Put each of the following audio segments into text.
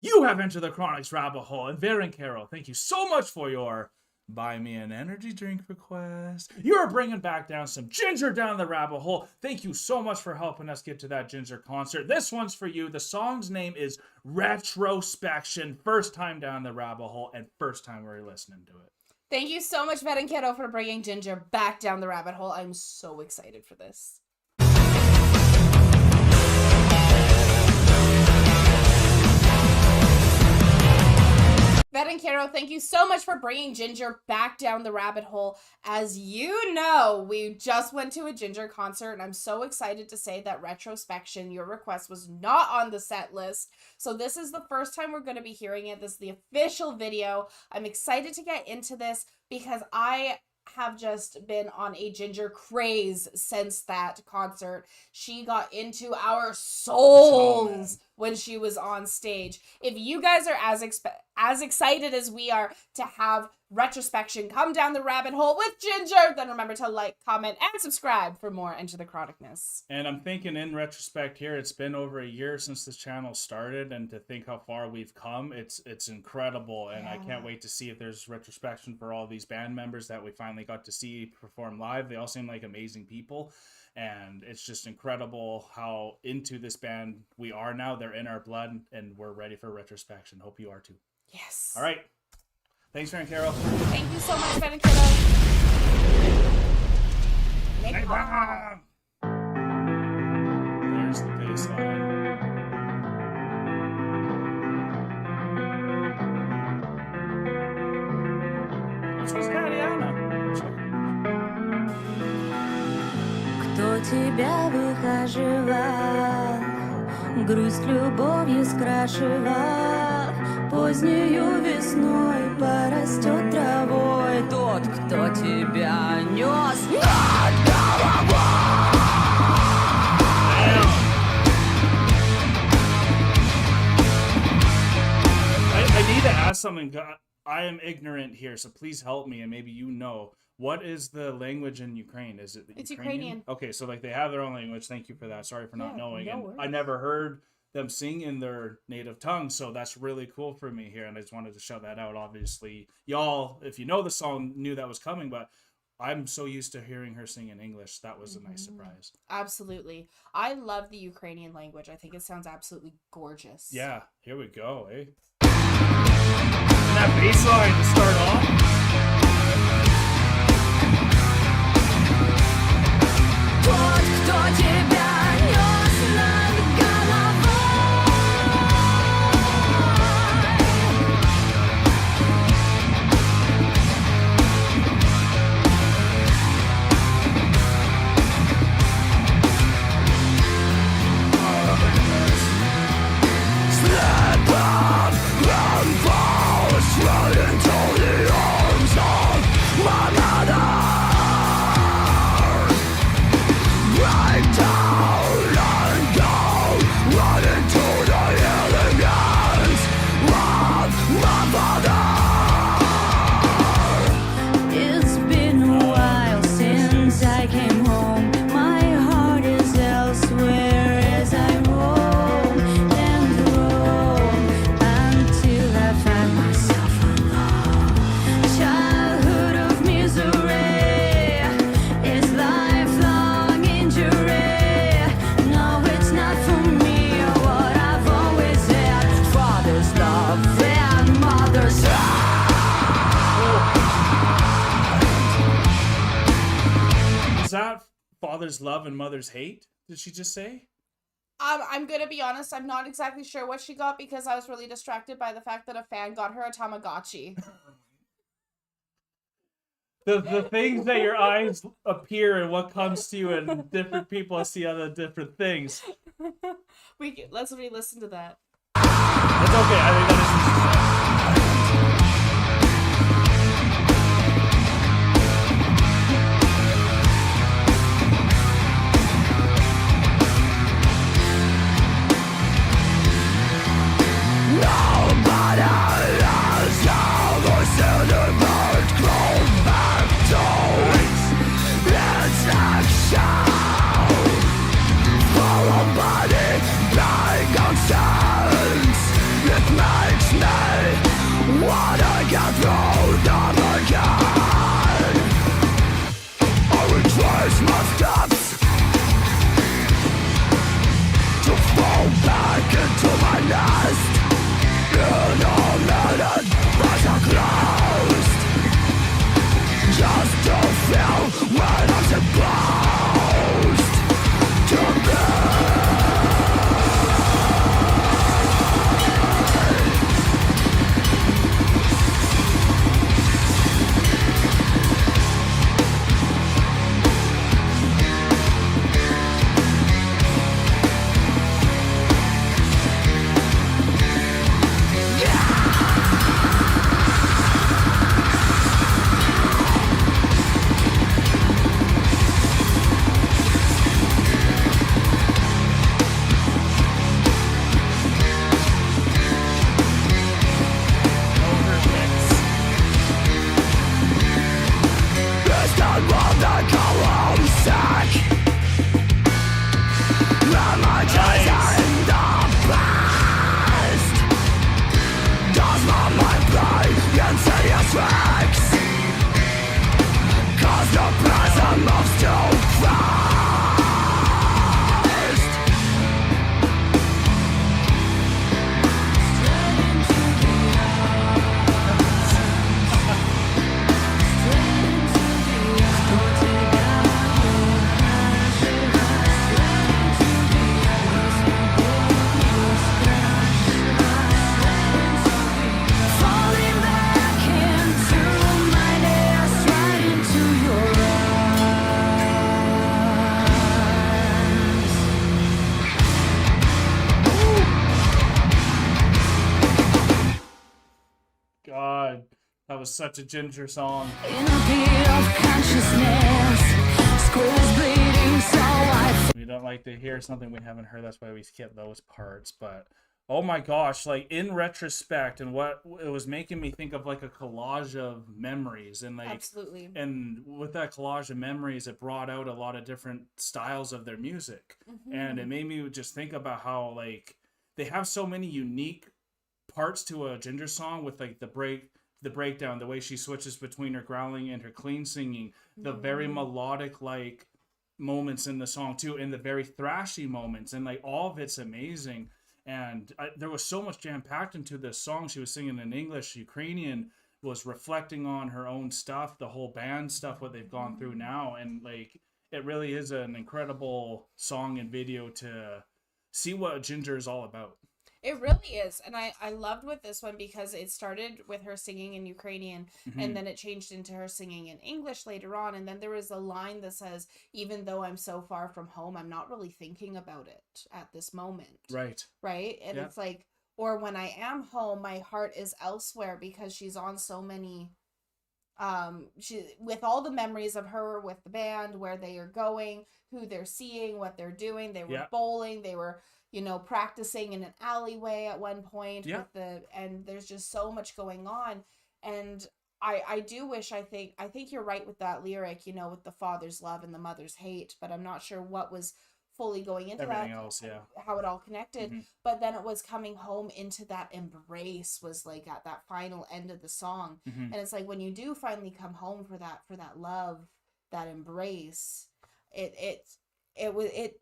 You have entered the Chronic's rabbit hole, and Varen Carol, thank you so much for your buy me an energy drink request. You're bringing back down some Ginger down the rabbit hole. Thank you so much for helping us get to that Ginger concert. This one's for you. The song's name is Retrospection. First time down the rabbit hole and first time we're listening to it. Thank you so much, Vet and Kiddo, for bringing Ginger back down the rabbit hole. I'm so excited for this. Vet and Caro, thank you so much for bringing Ginger back down the rabbit hole. As you know, we just went to a Ginger concert, and I'm so excited to say that Retrospection, your request, was not on the set list. So this is the first time we're going to be hearing it. This is the official video. I'm excited to get into this because I have just been on a Ginger craze since that concert. She got into our souls when she was on stage. If you guys are as excited as we are to have Retrospection come down the rabbit hole with Ginger, then remember to like, comment, and subscribe for more Enter the Chronicness. And I'm thinking in retrospect here, it's been over a year since this channel started, and to think how far we've come, it's incredible. And I can't wait to see if there's retrospection for all these band members that we finally got to see perform live. They all seem like amazing people. And it's just incredible how into this band we are now. They're in our blood, and we're ready for Retrospection. Hope you are too. Yes. All right. Thanks, Varen Carol. Thank you so much, Vet and Kiddo. Hey, Mom! There's the bass line. Which was Alanna. Кто тебя выхаживал, грусть любовью скрашивал, позднею весной порастет травой тот, кто тебя нес над головой. I need to ask something. I am ignorant here, so please help me, and maybe you know. What is the language in Ukraine? Is it It's Ukrainian. Okay, so like they have their own language. Thank you for that. Sorry for not knowing. No And worries. I never heard them sing in their native tongue, so that's really cool for me here, and I just wanted to shout that out. Obviously, y'all, if you know the song, knew that was coming, but I'm so used to hearing her sing in English. That was a nice surprise. Absolutely. I love the Ukrainian language. I think it sounds absolutely gorgeous. Yeah, here we go, eh? And that bass line to start off. Тот, кто тебя нес над It's been a while since I came home. My heart is elsewhere as I roam and roam until I find myself alone. Childhood of misery is lifelong injury. No, it's not for me what I've always had. Father's love and mother's Is that father's love and mother's hate? Did she just say? I'm going to be honest. I'm not exactly sure what she got because I was really distracted by the fact that a fan got her a Tamagotchi. The things that your eyes appear and what comes to you, and different people see other different things. Let's re-listen to that. It's okay. I think that is what she said. Followed by the bygone sands, it God, that was such a Ginger song. In a pit of consciousness, squares bleeding, so I We don't like to hear something we haven't heard. That's why we skip those parts. But oh my gosh, like in retrospect, and what it was making me think of like a collage of memories, and like Absolutely. and with that collage of memories, it brought out a lot of different styles of their music, and it made me just think about how like they have so many unique parts to a Ginger song, with like the breakdown, the way she switches between her growling and her clean singing, the very melodic like moments in the song too, and the very thrashy moments, and like all of it's amazing. And there was so much jam packed into this song. She was singing in English, Ukrainian, was reflecting on her own stuff, the whole band stuff, what they've gone through now, and like it really is an incredible song and video to see what Ginger is all about. It really is. And I loved with this one because it started with her singing in Ukrainian and then it changed into her singing in English later on. And then there was a line that says, even though I'm so far from home, I'm not really thinking about it at this moment. Right. Right? And it's like, or when I am home, my heart is elsewhere, because she's on so many, she, with all the memories of her with the band, where they are going, who they're seeing, what they're doing. They were bowling, they were, you know, practicing in an alleyway at one point with and there's just so much going on. And I do wish, I think you're right with that lyric, you know, with the father's love and the mother's hate, but I'm not sure what was fully going into everything that, else, how it all connected. But then it was coming home into that embrace, was like at that final end of the song. And it's like, when you do finally come home for that love, that embrace, it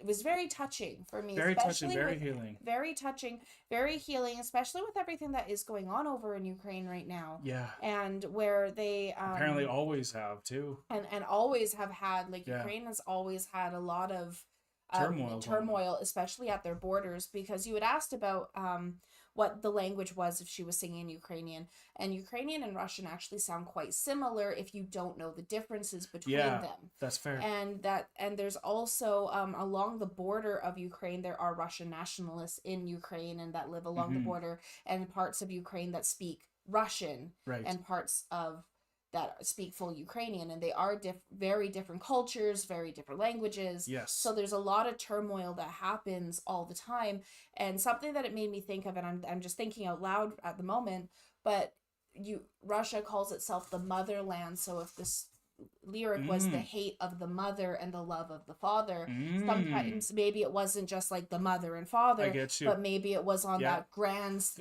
was very touching for me. Very touching, very healing. Very touching, very healing, especially with everything that is going on over in Ukraine right now. Yeah. And where they apparently always have too. And always have had, like, Ukraine has always had a lot of turmoil, especially at their borders, because you had asked about what the language was if she was singing Ukrainian, and Ukrainian and Russian actually sound quite similar if you don't know the differences between them. That's fair. And there's also along the border of Ukraine, there are Russian nationalists in Ukraine and that live along the border, and parts of Ukraine that speak Russian, and parts of that speak full Ukrainian, and they are very different cultures, very different languages. Yes. So there's a lot of turmoil that happens all the time, and something that it made me think of, and I'm just thinking out loud at the moment, but Russia calls itself the motherland. So if lyric was the hate of the mother and the love of the father. Sometimes maybe it wasn't just like the mother and father, I get you. but maybe it was on that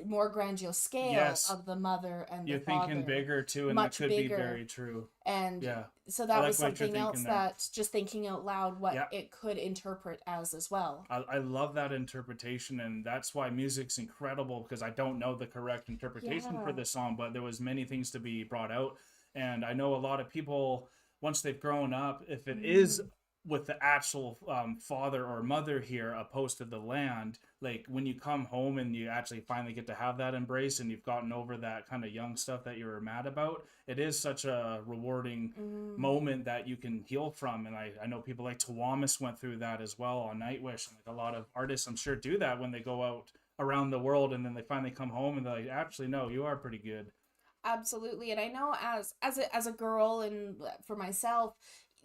more grandiose scale of the mother and the father. You're thinking bigger too, and Much that could bigger. be very true. And Yeah. so that I like was what you're something else thinking there. that just thinking out loud what it could interpret as well. I love that interpretation, and that's why music's incredible, because I don't know the correct interpretation for this song, but there was many things to be brought out. And I know a lot of people, once they've grown up, if it is with the actual father or mother here opposed to the land, like when you come home and you actually finally get to have that embrace and you've gotten over that kind of young stuff that you were mad about, it is such a rewarding moment that you can heal from. And I know people like Tawamis went through that as well on Nightwish, and like a lot of artists I'm sure do that when they go out around the world and then they finally come home and they're like, actually no, you are pretty good. Absolutely. And I know as a girl, and for myself,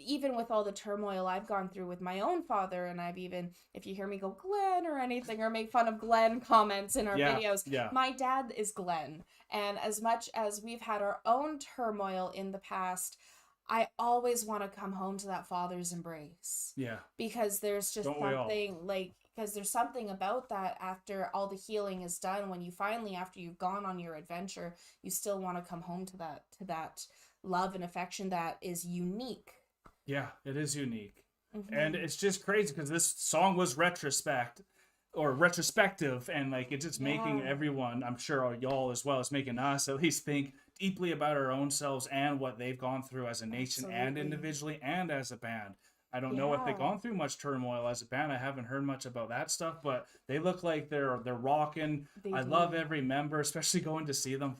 even with all the turmoil I've gone through with my own father, and I've even, if you hear me go Glenn or anything, or make fun of Glenn comments in our videos, my dad is Glenn. And as much as we've had our own turmoil in the past, I always want to come home to that father's embrace. Yeah. Because there's just something like, because there's something about that after all the healing is done, when you finally, after you've gone on your adventure, you still want to come home to that love and affection that is unique. Yeah, it is unique. And it's just crazy because this song was retrospective, and like it's just making everyone, I'm sure y'all as well, as making us at least think deeply about our own selves and what they've gone through as a nation and individually and as a band. I don't know if they've gone through much turmoil as a band. I haven't heard much about that stuff, but they look like they're rocking. I love every member, especially going to see them.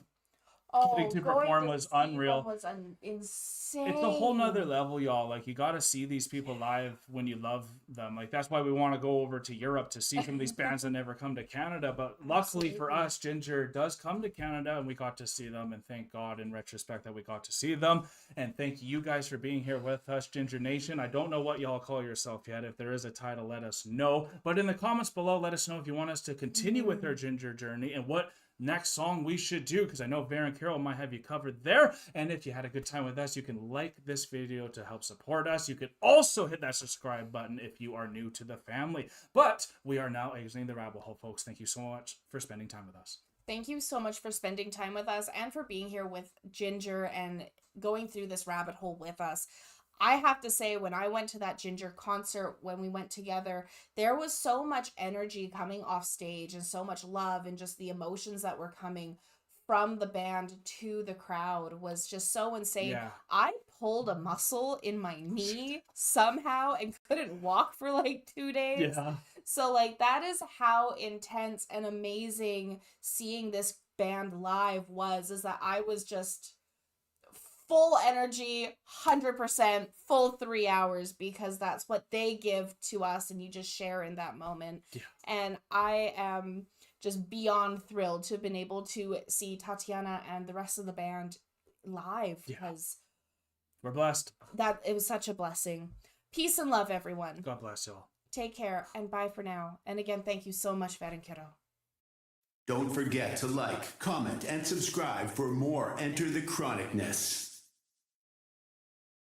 Getting to perform was unreal. Was insane. It's a whole nother level, y'all. Like, you got to see these people live when you love them. Like, that's why we want to go over to Europe to see some of these bands that never come to Canada. But luckily for us, Ginger does come to Canada, and we got to see them. And thank God, in retrospect, that we got to see them. And thank you guys for being here with us, Ginger Nation. I don't know what y'all call yourself yet. If there is a title, let us know. But in the comments below, let us know if you want us to continue with our Ginger journey and what next song we should do, because I know Varen Carroll might have you covered there. And if you had a good time with us, you can like this video to help support us. You could also hit that subscribe button if you are new to the family. But we are now exiting the rabbit hole, folks. Thank you so much for spending time with us. Thank you so much for spending time with us and for being here with Ginger and going through this rabbit hole with us. I have to say, when I went to that Ginger concert, when we went together, there was so much energy coming off stage and so much love, and just the emotions that were coming from the band to the crowd was just so insane. Yeah. I pulled a muscle in my knee somehow and couldn't walk for like 2 days. Yeah. So like, that is how intense and amazing seeing this band live was, is that I was just full energy, 100%, full 3 hours, because that's what they give to us, and you just share in that moment. Yeah. And I am just beyond thrilled to have been able to see Tatiana and the rest of the band live, because we're blessed. That it was such a blessing. Peace and love, everyone. God bless y'all. Take care, and bye for now. And again, thank you so much, Varen Carroll. Don't forget to like, comment, and subscribe for more Enter the Chronicness.